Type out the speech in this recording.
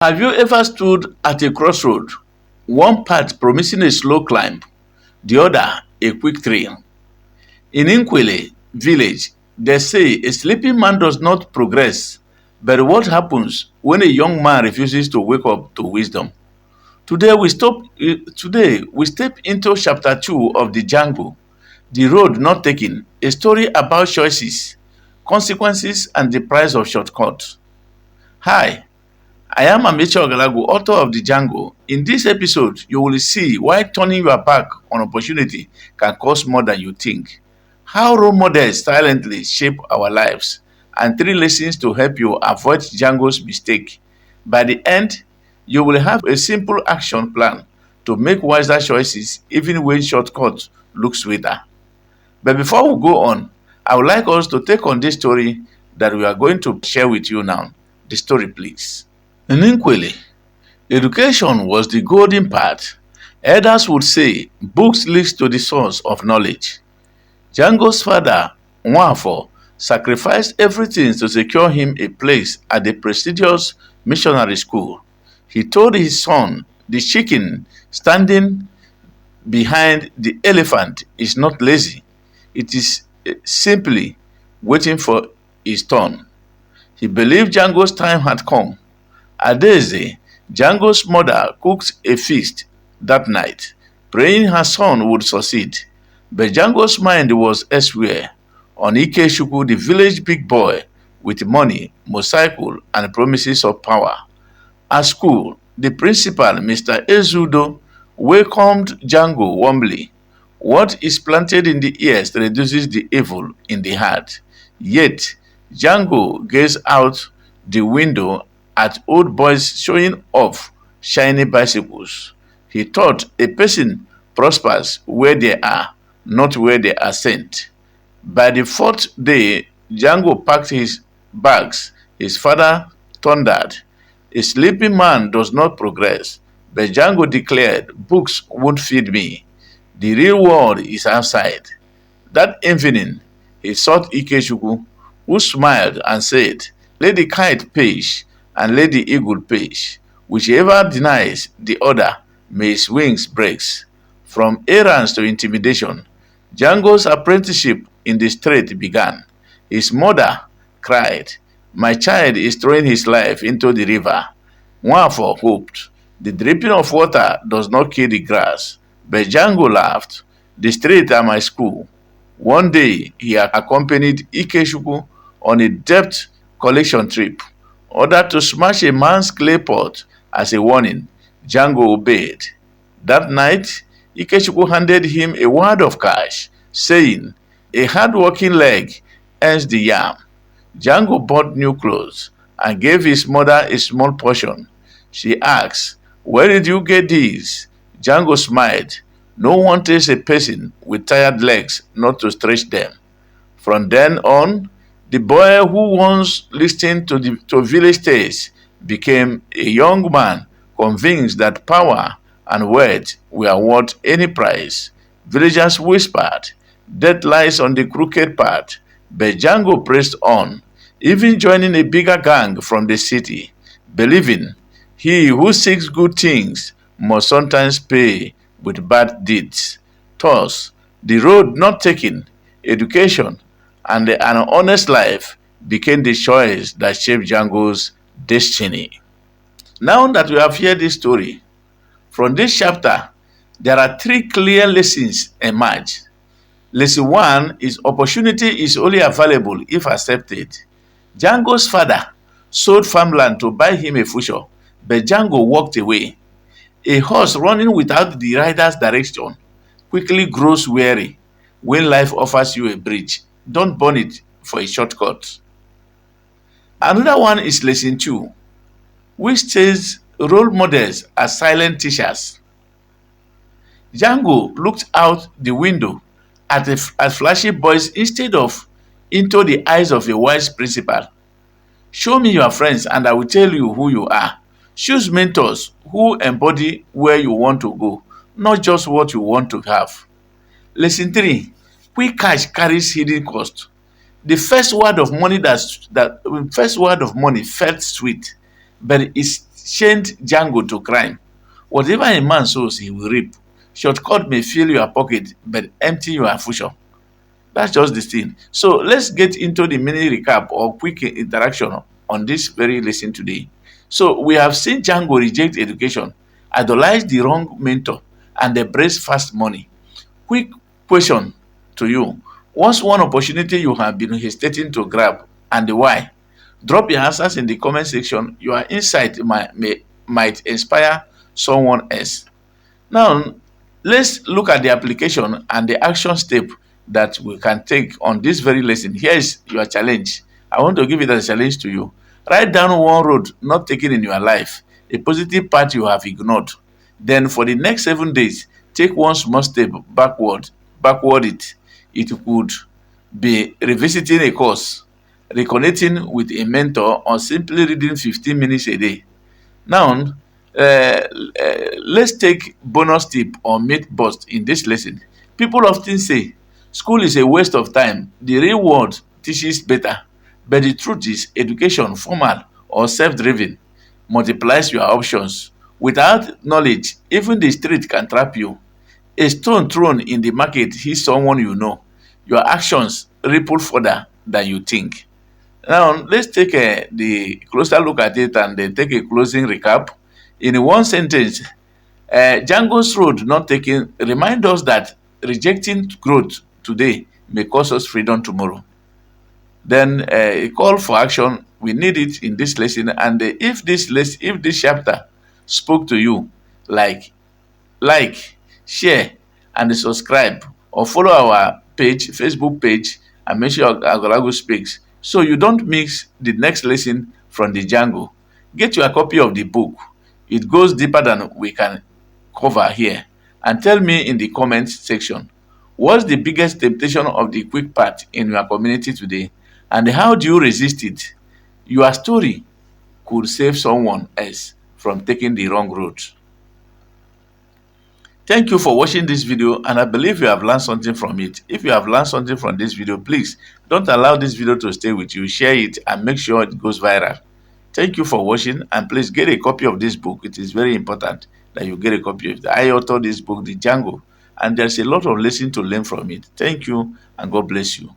Have you ever stood at a crossroad, one path promising a slow climb, the other a quick thrill? In Inkwele village, they say a sleeping man does not progress, but what happens when a young man refuses to wake up to wisdom? Today we step into chapter 2 of the Jango, the road not taken, a story about choices, consequences, and the price of shortcuts. Hi, I am Amiche Ogalago, author of The Jango. In this episode, you will see why turning your back on opportunity can cost more than you think, how role models silently shape our lives, and three lessons to help you avoid Django's mistake. By the end, you will have a simple action plan to make wiser choices even when shortcuts look sweeter. But before we go on, I would like us to take on this story that we are going to share with you now. The story, please. In Nkwele, education was the golden path. Elders would say books lead to the source of knowledge. Django's father, Nwafo, sacrificed everything to secure him a place at the prestigious missionary school. He told his son, the chicken standing behind the elephant is not lazy. It is simply waiting for its turn. He believed Django's time had come. Adeze, Django's mother, cooked a feast that night, praying her son would succeed. But Django's mind was elsewhere, on Ikechukwu, the village big boy, with money, motorcycle, and promises of power. At school, the principal, Mr. Ezudo, welcomed Django warmly. What is planted in the ears reduces the evil in the heart. Yet, Django gazed out the window at old boys showing off shiny bicycles. He thought a person prospers where they are, not where they are sent. By the fourth day, Django packed his bags. His father thundered, "A sleeping man does not progress." But Django declared, "Books won't feed me. The real world is outside." That evening, he sought Ikechukwu, who smiled and said, "Let the kite perish, and let the eagle perish. Whichever denies the other, may his wings break." From errands to intimidation, Django's apprenticeship in the street began. His mother cried, "My child is throwing his life into the river." Nwafo hoped, "The dripping of water does not kill the grass." But Django laughed, "The street are my school." One day, he accompanied Ikechukwu on a debt collection trip, ordered to smash a man's clay pot as a warning. Django obeyed. That night, Ikechukwu handed him a wad of cash, saying, "A hard-working leg earns the yam." Django bought new clothes and gave his mother a small portion. She asked, "Where did you get these?" Django smiled. "No one tells a person with tired legs not to stretch them." From then on, the boy who once listened to village tales became a young man convinced that power and wealth were worth any price. Villagers whispered, "Death lies on the crooked path." But Django pressed on, even joining a bigger gang from the city, believing he who seeks good things must sometimes pay with bad deeds. Thus, the road not taken, education, and an honest life became the choice that shaped Django's destiny. Now that we have heard this story, from this chapter, there are three clear lessons emerge. Lesson one is opportunity is only available if accepted. Django's father sold farmland to buy him a future, but Django walked away. A horse running without the rider's direction quickly grows weary. When life offers you a bridge, don't burn it for a shortcut. Another one is lesson two, which says role models are silent teachers. Django looked out the window at flashy boys instead of into the eyes of a wise principal. Show me your friends and I will tell you who you are. Choose mentors who embody where you want to go, not just what you want to have. Lesson 3. Quick cash carries hidden cost. The first word of money felt sweet, but it chained Jango to crime. Whatever a man sows, he will reap. Shortcut may fill your pocket, but empty your future. That's just the thing. So let's get into the mini recap or quick interaction on this very lesson today. So we have seen Django reject education, idolize the wrong mentor, and embrace fast money. Quick question to you. What's one opportunity you have been hesitating to grab and why? Drop your answers in the comment section. Your insight might inspire someone else. Now, let's look at the application and the action step that we can take on this very lesson. Here is your challenge. I want to give it as a challenge to you. Write down one road not taken in your life, a positive part you have ignored. Then, for the next 7 days, take one small step backward it. It could be revisiting a course, reconnecting with a mentor, or simply reading 15 minutes a day. Now, let's take bonus tip or myth bust in this lesson. People often say school is a waste of time. The real world teaches better. But the truth is, education, formal or self-driven, multiplies your options. Without knowledge, even the street can trap you. A stone thrown in the market hits someone you know. Your actions ripple further than you think. Now, let's take the closer look at it and take a closing recap. In one sentence, Django's road not taken remind us that rejecting growth today may cost us freedom tomorrow. Then a call for action, we need it in this lesson. And if this chapter spoke to you, like, share, and subscribe or follow our page, Facebook page, and make sure Agolago speaks so you don't miss the next lesson from the Django. Get your copy of the book. It goes deeper than we can cover here. And tell me in the comments section what's the biggest temptation of the quick part in your community today and how do you resist it? Your story could save someone else from taking the wrong road. Thank you for watching this video and I believe you have learned something from it. If you have learned something from this video, please don't allow this video to stay with you. Share it and make sure it goes viral. Thank you for watching and please get a copy of this book. It is very important that you get a copy of it. I authored this book, The Django, and there's a lot of lessons to learn from it. Thank you and God bless you.